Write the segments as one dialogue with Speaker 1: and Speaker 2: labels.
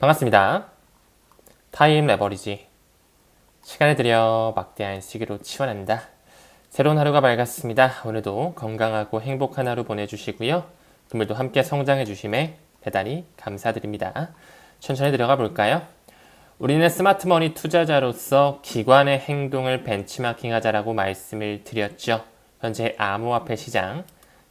Speaker 1: 반갑습니다. 타임 레버리지. 시간을 들여 막대한 시기로 치환한다. 새로운 하루가 밝았습니다. 오늘도 건강하고 행복한 하루 보내주시고요. 금일도 함께 성장해 주심에 대단히 감사드립니다. 천천히 들어가 볼까요? 우리는 스마트머니 투자자로서 기관의 행동을 벤치마킹하자라고 말씀을 드렸죠. 현재 암호화폐 시장,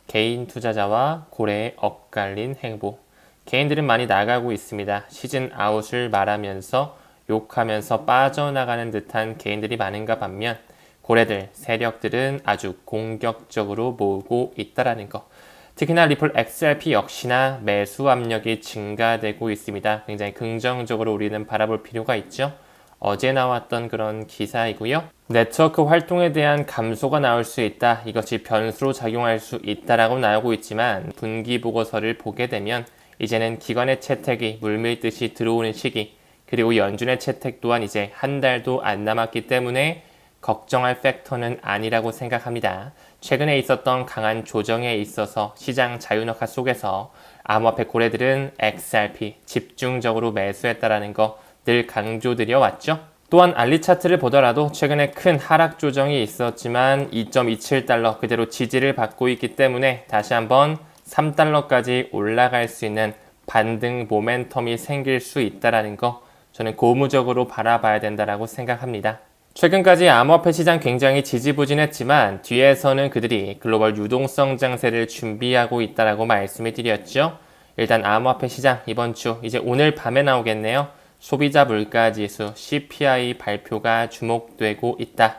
Speaker 1: 개인 투자자와 고래에 엇갈린 행보. 개인들은 많이 나가고 있습니다. 시즌 아웃을 말하면서 욕하면서 빠져나가는 듯한 개인들이 많은가 반면 고래들, 세력들은 아주 공격적으로 모으고 있다라는 거. 특히나 리플 XRP 역시나 매수 압력이 증가되고 있습니다. 굉장히 긍정적으로 우리는 바라볼 필요가 있죠. 어제 나왔던 그런 기사이고요. 네트워크 활동에 대한 감소가 나올 수 있다. 이것이 변수로 작용할 수 있다라고 나오고 있지만 분기 보고서를 보게 되면 이제는 기관의 채택이 물밀듯이 들어오는 시기, 그리고 연준의 채택 또한 이제 한 달도 안 남았기 때문에 걱정할 팩터는 아니라고 생각합니다. 최근에 있었던 강한 조정에 있어서 시장 자유낙하 속에서 암호화폐 고래들은 XRP 집중적으로 매수했다라는 거 늘 강조드려 왔죠. 또한 알리 차트를 보더라도 최근에 큰 하락 조정이 있었지만 2.27달러 그대로 지지를 받고 있기 때문에 다시 한번 3달러까지 올라갈 수 있는 반등 모멘텀이 생길 수 있다는 거 저는 고무적으로 바라봐야 된다고 생각합니다. 최근까지 암호화폐 시장 굉장히 지지부진했지만 뒤에서는 그들이 글로벌 유동성 장세를 준비하고 있다고 말씀을 드렸죠. 일단 암호화폐 시장 이번 주 이제 오늘 밤에 나오겠네요. 소비자 물가지수 CPI 발표가 주목되고 있다.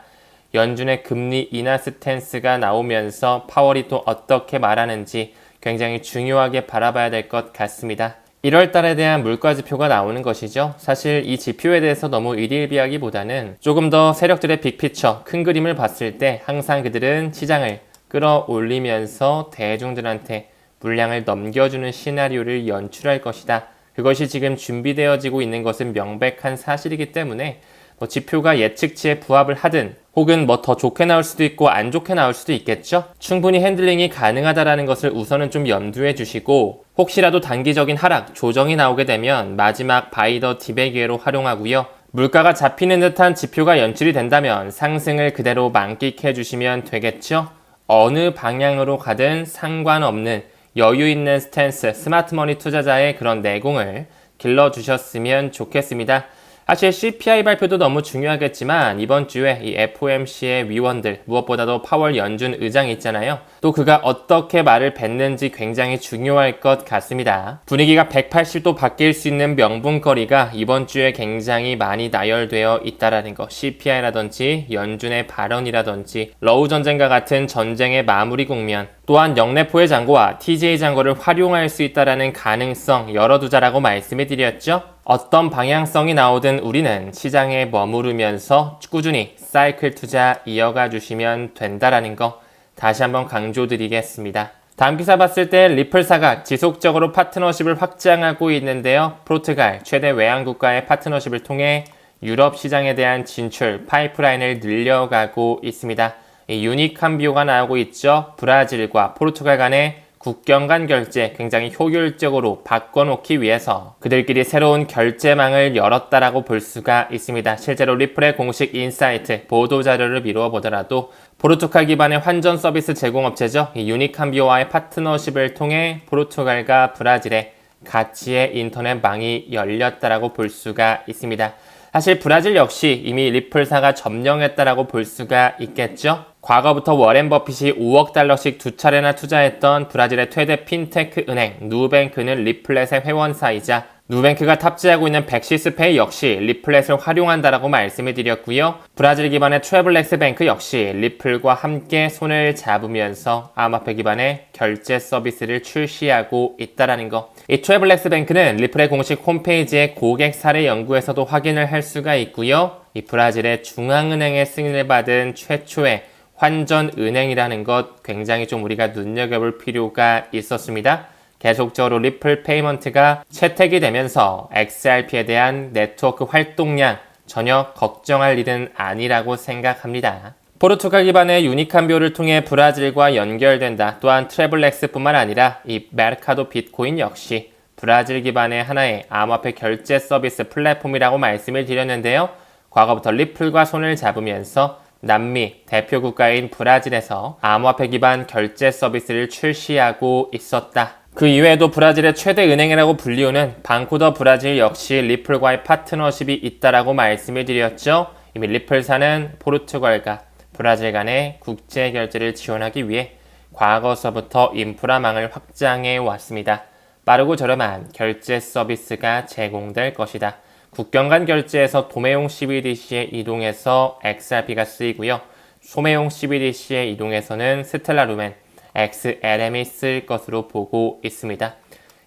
Speaker 1: 연준의 금리 인하 스탠스가 나오면서 파월이 또 어떻게 말하는지 굉장히 중요하게 바라봐야 될 것 같습니다. 1월 달에 대한 물가 지표가 나오는 것이죠. 사실 이 지표에 대해서 너무 일일비하기보다는 조금 더 세력들의 빅피처, 큰 그림을 봤을 때 항상 그들은 시장을 끌어올리면서 대중들한테 물량을 넘겨주는 시나리오를 연출할 것이다. 그것이 지금 준비되어지고 있는 것은 명백한 사실이기 때문에 지표가 예측치에 부합을 하든 혹은 더 좋게 나올 수도 있고 안 좋게 나올 수도 있겠죠. 충분히 핸들링이 가능하다라는 것을 우선은 좀 염두해 주시고 혹시라도 단기적인 하락, 조정이 나오게 되면 마지막 바이 더 딥의 기회로 활용하고요. 물가가 잡히는 듯한 지표가 연출이 된다면 상승을 그대로 만끽해 주시면 되겠죠. 어느 방향으로 가든 상관없는 여유 있는 스탠스, 스마트머니 투자자의 그런 내공을 길러주셨으면 좋겠습니다. 사실 CPI 발표도 너무 중요하겠지만 이번 주에 이 FOMC의 위원들, 무엇보다도 파월 연준 의장이 있잖아요. 또 그가 어떻게 말을 뱉는지 굉장히 중요할 것 같습니다. 분위기가 180도 바뀔 수 있는 명분거리가 이번 주에 굉장히 많이 나열되어 있다라는 거. CPI라든지 연준의 발언이라든지 러우 전쟁과 같은 전쟁의 마무리 국면, 또한 영내포의 잔고와 TJ 잔고를 활용할 수 있다는 가능성 열어두자라고 말씀을 드렸죠. 어떤 방향성이 나오든 우리는 시장에 머무르면서 꾸준히 사이클 투자 이어가 주시면 된다라는 거 다시 한번 강조드리겠습니다. 다음 기사 봤을 때 리플사가 지속적으로 파트너십을 확장하고 있는데요. 포르투갈 최대 외환국가의 파트너십을 통해 유럽 시장에 대한 진출 파이프라인을 늘려가고 있습니다. 유니캄비오가 나오고 있죠. 브라질과 포르투갈 간의 국경 간 결제 굉장히 효율적으로 바꿔놓기 위해서 그들끼리 새로운 결제망을 열었다라고 볼 수가 있습니다. 실제로 리플의 공식 인사이트 보도자료를 미루어 보더라도 포르투갈 기반의 환전 서비스 제공업체죠. 이 유니캄비오와의 파트너십을 통해 포르투갈과 브라질의 가치의 인터넷망이 열렸다라고 볼 수가 있습니다. 사실 브라질 역시 이미 리플사가 점령했다라고 볼 수가 있겠죠. 과거부터 워렌 버핏이 5억 달러씩 두 차례나 투자했던 브라질의 최대 핀테크 은행 누뱅크는 리플렛의 회원사이자 누뱅크가 탑재하고 있는 백시스페이 역시 리플렛을 활용한다라고 말씀을 드렸고요. 브라질 기반의 트래블렉스 뱅크 역시 리플과 함께 손을 잡으면서 암호화폐 기반의 결제 서비스를 출시하고 있다라는 거. 이 트래블렉스 뱅크는 리플의 공식 홈페이지에 고객 사례 연구에서도 확인을 할 수가 있고요. 이 브라질의 중앙은행의 승인을 받은 최초의 환전 은행이라는 것 굉장히 좀 우리가 눈여겨볼 필요가 있었습니다. 계속적으로 리플 페이먼트가 채택이 되면서 XRP에 대한 네트워크 활동량 전혀 걱정할 일은 아니라고 생각합니다. 포르투갈 기반의 유니캄비오를 통해 브라질과 연결된다. 또한 트래블렉스뿐만 아니라 이 메르카도 비트코인 역시 브라질 기반의 하나의 암호화폐 결제 서비스 플랫폼이라고 말씀을 드렸는데요. 과거부터 리플과 손을 잡으면서 남미 대표 국가인 브라질에서 암호화폐 기반 결제 서비스를 출시하고 있었다. 그 이외에도 브라질의 최대 은행이라고 불리우는 방코 더 브라질 역시 리플과의 파트너십이 있다라고 말씀을 드렸죠. 이미 리플사는 포르투갈과 브라질 간의 국제 결제를 지원하기 위해 과거서부터 인프라망을 확장해 왔습니다. 빠르고 저렴한 결제 서비스가 제공될 것이다. 국경 간 결제에서 도매용 CBDC에 이동해서 XRP가 쓰이고요. 소매용 CBDC에 이동해서는 스텔라 루멘, XLM이 쓰일 것으로 보고 있습니다.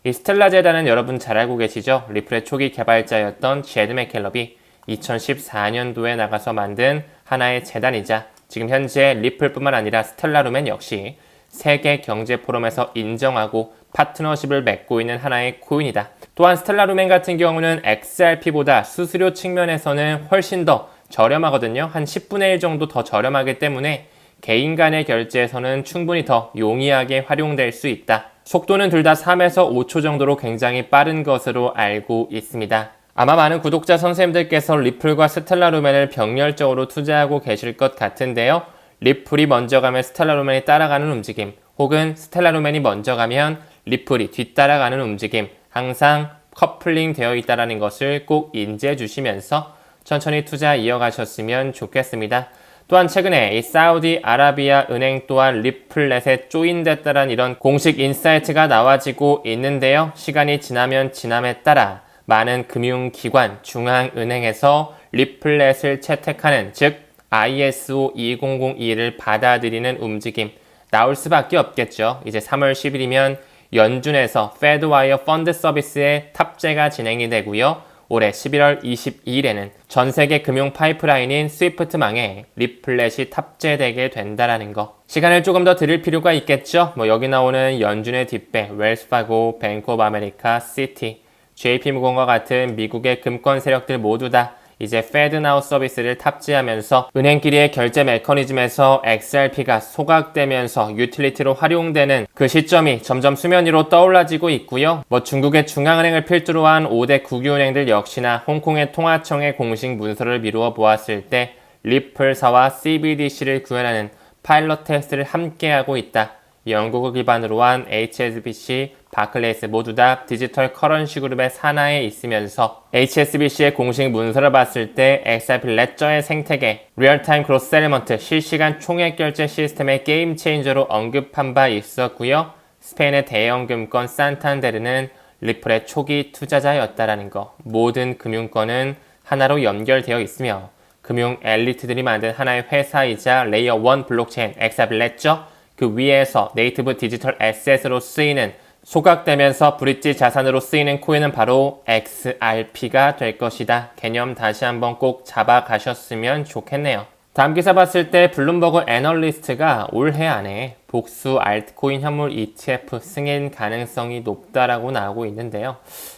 Speaker 1: 이 스텔라 재단은 여러분 잘 알고 계시죠? 리플의 초기 개발자였던 제드 맥켈럽이 2014년도에 나가서 만든 하나의 재단이자 지금 현재 리플뿐만 아니라 스텔라 루멘 역시 세계 경제 포럼에서 인정하고 파트너십을 맺고 있는 하나의 코인이다. 또한 스텔라 루멘 같은 경우는 XRP보다 수수료 측면에서는 훨씬 더 저렴하거든요. 한 10분의 1 정도 더 저렴하기 때문에 개인 간의 결제에서는 충분히 더 용이하게 활용될 수 있다. 속도는 둘 다 3에서 5초 정도로 굉장히 빠른 것으로 알고 있습니다. 아마 많은 구독자 선생님들께서 리플과 스텔라 루멘을 병렬적으로 투자하고 계실 것 같은데요. 리플이 먼저 가면 스텔라 루멘이 따라가는 움직임, 혹은 스텔라 루멘이 먼저 가면 리플이 뒤따라가는 움직임, 항상 커플링 되어 있다는 것을 꼭 인지해 주시면서 천천히 투자 이어가셨으면 좋겠습니다. 또한 최근에 이 사우디아라비아 은행 또한 리플넷에 조인됐다는 이런 공식 인사이트가 나와지고 있는데요. 시간이 지나면 지남에 따라 많은 금융기관, 중앙은행에서 리플넷을 채택하는, 즉 ISO 2002를 받아들이는 움직임 나올 수밖에 없겠죠. 이제 3월 10일이면 연준에서 페드와이어 펀드 서비스의 탑재가 진행이 되고요. 올해 11월 22일에는 전 세계 금융 파이프라인인 스위프트망에 리플렛이 탑재되게 된다라는 거. 시간을 조금 더 들일 필요가 있겠죠. 여기 나오는 연준의 뒷배, 웰스파고, 뱅크 오브 아메리카, 시티, JP모건과 같은 미국의 금권 세력들 모두 다 이제 페드나우 서비스를 탑재하면서 은행끼리의 결제 메커니즘에서 XRP가 소각되면서 유틸리티로 활용되는 그 시점이 점점 수면 위로 떠올라지고 있고요. 중국의 중앙은행을 필두로 한 5대 국유은행들 역시나 홍콩의 통화청의 공식 문서를 미루어 보았을 때 리플사와 CBDC를 구현하는 파일럿 테스트를 함께하고 있다. 영국을 기반으로 한 HSBC, 바클레이스 모두 다 디지털 커런시 그룹의 산하에 있으면서 HSBC의 공식 문서를 봤을 때 XRP 레저의 생태계, 리얼타임 크로스 세틀먼트, 실시간 총액 결제 시스템의 게임 체인저로 언급한 바 있었고요. 스페인의 대형 금권 산탄데르는 리플의 초기 투자자였다라는 거. 모든 금융권은 하나로 연결되어 있으며 금융 엘리트들이 만든 하나의 회사이자 레이어 1 블록체인 XRP 레저, 그 위에서 네이티브 디지털 에셋으로 쓰이는, 소각되면서 브릿지 자산으로 쓰이는 코인은 바로 XRP가 될 것이다. 개념 다시 한번 꼭 잡아가셨으면 좋겠네요. 다음 기사 봤을 때 블룸버그 애널리스트가 올해 안에 복수 알트코인 현물 ETF 승인 가능성이 높다라고 나오고 있는데요.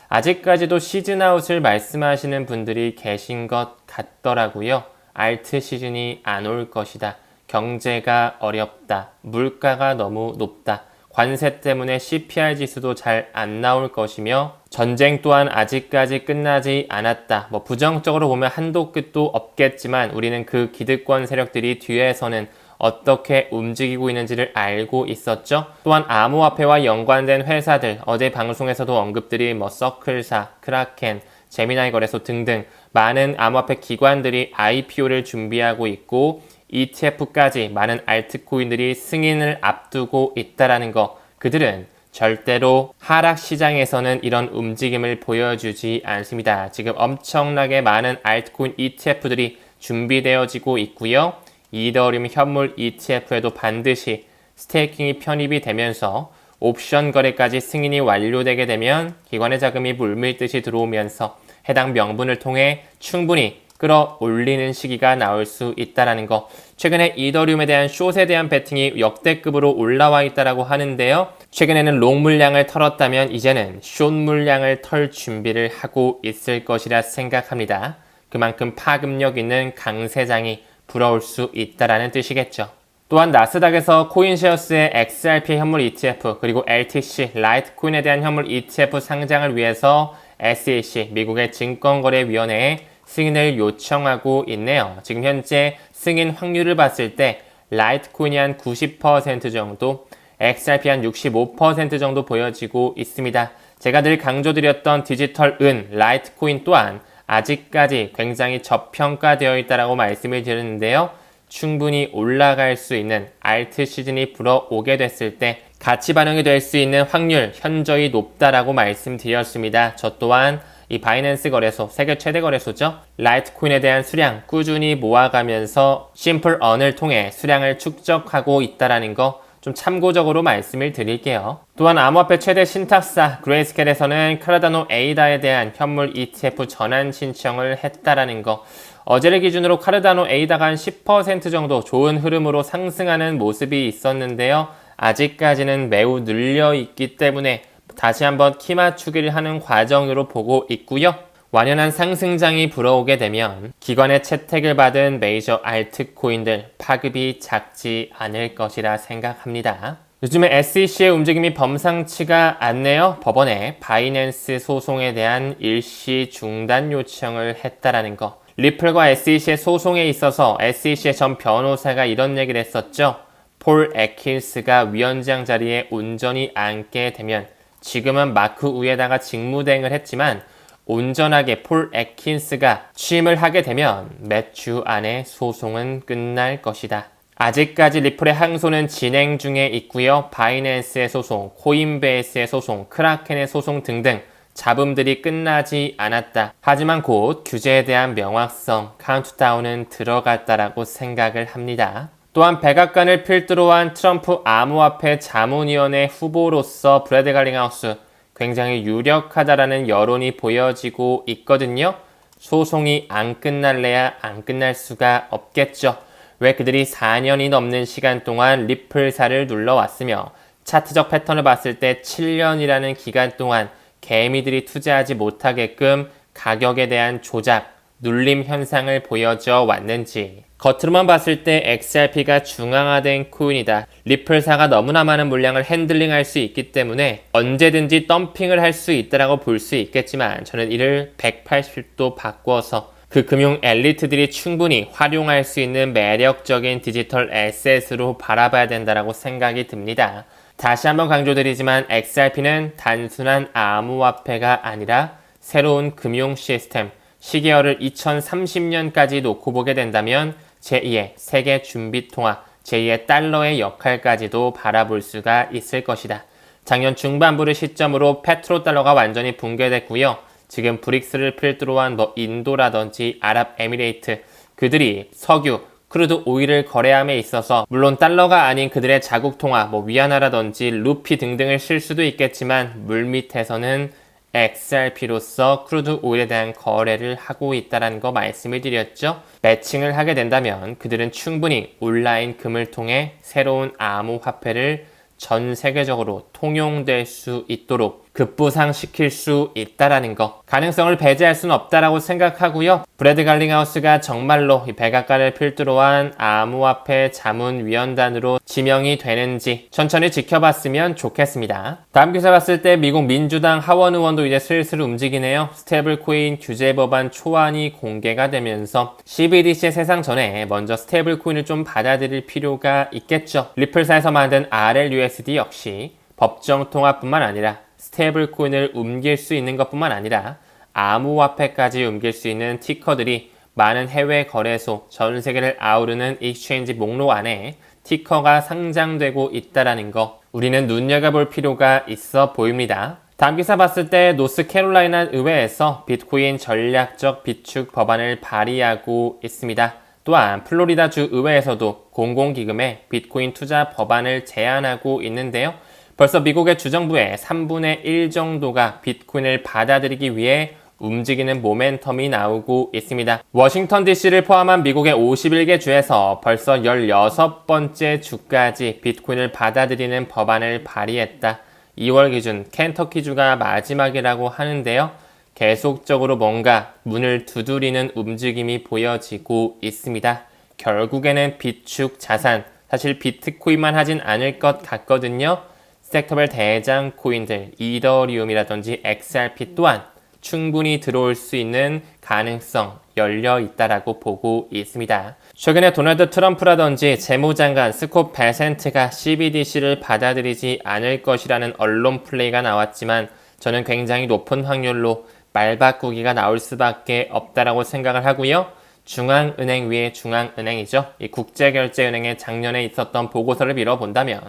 Speaker 1: 아직까지도 시즌아웃을 말씀하시는 분들이 계신 것 같더라고요. 알트 시즌이 안 올 것이다. 경제가 어렵다. 물가가 너무 높다. 관세 때문에 CPI 지수도 잘 안 나올 것이며 전쟁 또한 아직까지 끝나지 않았다. 부정적으로 보면 한도 끝도 없겠지만 우리는 그 기득권 세력들이 뒤에서는 어떻게 움직이고 있는지를 알고 있었죠. 또한 암호화폐와 연관된 회사들, 어제 방송에서도 언급들이 서클사, 크라켄, 제미나이 거래소 등등 많은 암호화폐 기관들이 IPO를 준비하고 있고 ETF까지 많은 알트코인들이 승인을 앞두고 있다라는 거. 그들은 절대로 하락 시장에서는 이런 움직임을 보여주지 않습니다. 지금 엄청나게 많은 알트코인 ETF들이 준비되어지고 있고요. 이더리움 현물 ETF에도 반드시 스테이킹이 편입이 되면서 옵션 거래까지 승인이 완료되게 되면 기관의 자금이 물밀듯이 들어오면서 해당 명분을 통해 충분히 끌어올리는 시기가 나올 수 있다는 거. 최근에 이더리움에 대한 숏에 대한 베팅이 역대급으로 올라와 있다고 하는데요. 최근에는 롱 물량을 털었다면 이제는 숏 물량을 털 준비를 하고 있을 것이라 생각합니다. 그만큼 파급력 있는 강세장이 불어올 수 있다는 뜻이겠죠. 또한 나스닥에서 코인쉐어스의 XRP 현물 ETF 그리고 LTC 라이트코인에 대한 현물 ETF 상장을 위해서 SEC 미국의 증권거래위원회에 승인을 요청하고 있네요. 지금 현재 승인 확률을 봤을 때 라이트코인이 한 90% 정도, XRP 한 65% 정도 보여지고 있습니다. 제가 늘 강조드렸던 디지털 은, 라이트코인 또한 아직까지 굉장히 저평가되어 있다고 말씀을 드렸는데요. 충분히 올라갈 수 있는 알트 시즌이 불어오게 됐을 때 가치 반영이 될 수 있는 확률 현저히 높다라고 말씀드렸습니다. 저 또한 이 바이낸스 거래소, 세계 최대 거래소죠. 라이트코인에 대한 수량 꾸준히 모아가면서 심플 언을 통해 수량을 축적하고 있다는 거 좀 참고적으로 말씀을 드릴게요. 또한 암호화폐 최대 신탁사 그레이스켈에서는 카르다노 에이다에 대한 현물 ETF 전환 신청을 했다라는 거. 어제를 기준으로 카르다노 에이다가 한 10% 정도 좋은 흐름으로 상승하는 모습이 있었는데요. 아직까지는 매우 눌려 있기 때문에 다시 한번 키 맞추기를 하는 과정으로 보고 있고요. 완연한 상승장이 불어오게 되면 기관의 채택을 받은 메이저 알트코인들 파급이 작지 않을 것이라 생각합니다. 요즘에 SEC의 움직임이 범상치가 않네요. 법원에 바이낸스 소송에 대한 일시 중단 요청을 했다라는 거. 리플과 SEC의 소송에 있어서 SEC의 전 변호사가 이런 얘기를 했었죠. 폴 애킬스가 위원장 자리에 온전히 앉게 되면 지금은 마크 우에다가 직무대행을 했지만 온전하게 폴 애킨스가 취임을 하게 되면 몇 주 안에 소송은 끝날 것이다. 아직까지 리플의 항소는 진행 중에 있고요. 바이낸스의 소송, 코인베이스의 소송, 크라켄의 소송 등등 잡음들이 끝나지 않았다. 하지만 곧 규제에 대한 명확성, 카운트다운은 들어갔다라고 생각을 합니다. 또한 백악관을 필두로 한 트럼프 암호화폐 자문위원회 후보로서 브래드 갈링하우스 굉장히 유력하다라는 여론이 보여지고 있거든요. 소송이 안 끝날래야 안 끝날 수가 없겠죠. 왜 그들이 4년이 넘는 시간 동안 리플사를 눌러왔으며 차트적 패턴을 봤을 때 7년이라는 기간 동안 개미들이 투자하지 못하게끔 가격에 대한 조작, 눌림 현상을 보여줘 왔는지. 겉으로만 봤을 때 XRP가 중앙화된 코인이다. 리플사가 너무나 많은 물량을 핸들링할 수 있기 때문에 언제든지 덤핑을 할 수 있다고 볼 수 있겠지만 저는 이를 180도 바꾸어서 그 금융 엘리트들이 충분히 활용할 수 있는 매력적인 디지털 에셋으로 바라봐야 된다고 생각이 듭니다. 다시 한번 강조드리지만 XRP는 단순한 암호화폐가 아니라 새로운 금융 시스템, 시계열을 2030년까지 놓고 보게 된다면 제2의 세계 준비통화, 제2의 달러의 역할까지도 바라볼 수가 있을 것이다. 작년 중반부를 시점으로 페트로달러가 완전히 붕괴됐고요. 지금 브릭스를 필두로 한 인도라든지 아랍에미레이트, 그들이 석유, 크루드 오일을 거래함에 있어서 물론 달러가 아닌 그들의 자국통화, 위안화라든지 루피 등등을 쓸 수도 있겠지만 물밑에서는 XRP로서 크루드 오일에 대한 거래를 하고 있다는 거 말씀을 드렸죠. 매칭을 하게 된다면 그들은 충분히 온라인 금을 통해 새로운 암호화폐를 전 세계적으로 통용될 수 있도록 급부상시킬 수 있다라는 거. 가능성을 배제할 수는 없다라고 생각하고요. 브래드 갈링하우스가 정말로 이 백악관을 필두로 한 암호화폐 자문위원단으로 지명이 되는지 천천히 지켜봤으면 좋겠습니다. 다음 기사 봤을 때 미국 민주당 하원 의원도 이제 슬슬 움직이네요. 스테이블코인 규제 법안 초안이 공개가 되면서 CBDC의 세상 전에 먼저 스테이블코인을 좀 받아들일 필요가 있겠죠. 리플사에서 만든 RLUSD 역시 법정 통화뿐만 아니라 스테이블 코인을 옮길 수 있는 것뿐만 아니라 암호화폐까지 옮길 수 있는 티커들이 많은 해외 거래소, 전 세계를 아우르는 익스체인지 목록 안에 티커가 상장되고 있다는 거 우리는 눈여겨볼 필요가 있어 보입니다. 다음 기사 봤을 때 노스캐롤라이나 의회에서 비트코인 전략적 비축 법안을 발의하고 있습니다. 또한 플로리다주 의회에서도 공공기금에 비트코인 투자 법안을 제안하고 있는데요. 벌써 미국의 주정부의 3분의 1 정도가 비트코인을 받아들이기 위해 움직이는 모멘텀이 나오고 있습니다. 워싱턴 DC를 포함한 미국의 51개 주에서 벌써 16번째 주까지 비트코인을 받아들이는 법안을 발의했다. 2월 기준 켄터키주가 마지막이라고 하는데요. 계속적으로 뭔가 문을 두드리는 움직임이 보여지고 있습니다. 결국에는 비축 자산, 사실 비트코인만 하진 않을 것 같거든요. 섹터별 대장 코인들, 이더리움이라든지 XRP 또한 충분히 들어올 수 있는 가능성 열려 있다라고 보고 있습니다. 최근에 도널드 트럼프라든지 재무장관 스콧 베센트가 CBDC를 받아들이지 않을 것이라는 언론 플레이가 나왔지만 저는 굉장히 높은 확률로 말바꾸기가 나올 수밖에 없다라고 생각을 하고요. 중앙은행 위에 중앙은행이죠. 이 국제결제은행의 작년에 있었던 보고서를 빌어본다면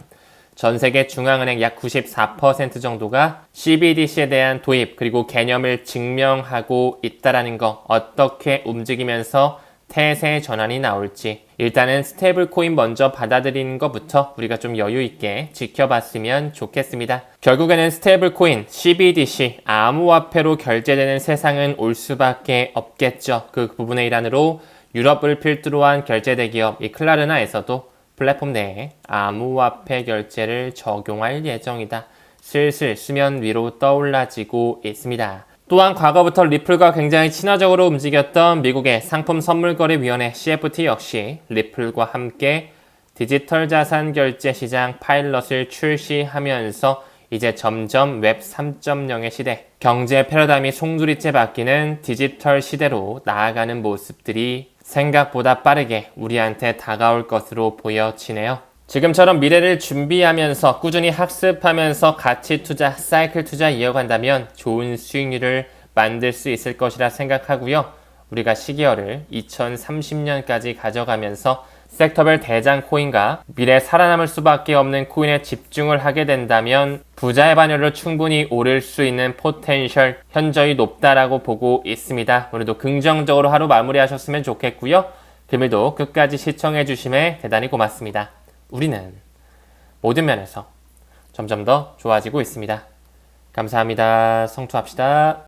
Speaker 1: 전 세계 중앙은행 약 94% 정도가 CBDC에 대한 도입 그리고 개념을 증명하고 있다라는 거, 어떻게 움직이면서 태세 전환이 나올지 일단은 스테이블 코인 먼저 받아들이는 것부터 우리가 좀 여유 있게 지켜봤으면 좋겠습니다. 결국에는 스테이블 코인, CBDC, 암호화폐로 결제되는 세상은 올 수밖에 없겠죠. 그 부분의 일환으로 유럽을 필두로 한 결제 대기업 이 클라르나에서도 플랫폼 내에 암호화폐 결제를 적용할 예정이다. 슬슬 수면 위로 떠올라지고 있습니다. 또한 과거부터 리플과 굉장히 친화적으로 움직였던 미국의 상품선물거래위원회 CFT 역시 리플과 함께 디지털 자산 결제 시장 파일럿을 출시하면서 이제 점점 웹 3.0의 시대, 경제 패러다임이 송두리째 바뀌는 디지털 시대로 나아가는 모습들이 생각보다 빠르게 우리한테 다가올 것으로 보여지네요. 지금처럼 미래를 준비하면서 꾸준히 학습하면서 가치 투자, 사이클 투자 이어간다면 좋은 수익률을 만들 수 있을 것이라 생각하고요. 우리가 시기열을 2030년까지 가져가면서 섹터별 대장 코인과 미래 살아남을 수밖에 없는 코인에 집중을 하게 된다면 부자의 반열로 충분히 오를 수 있는 포텐셜 현저히 높다라고 보고 있습니다. 오늘도 긍정적으로 하루 마무리하셨으면 좋겠고요. 금일도 끝까지 시청해 주심에 대단히 고맙습니다. 우리는 모든 면에서 점점 더 좋아지고 있습니다. 감사합니다. 성투합시다.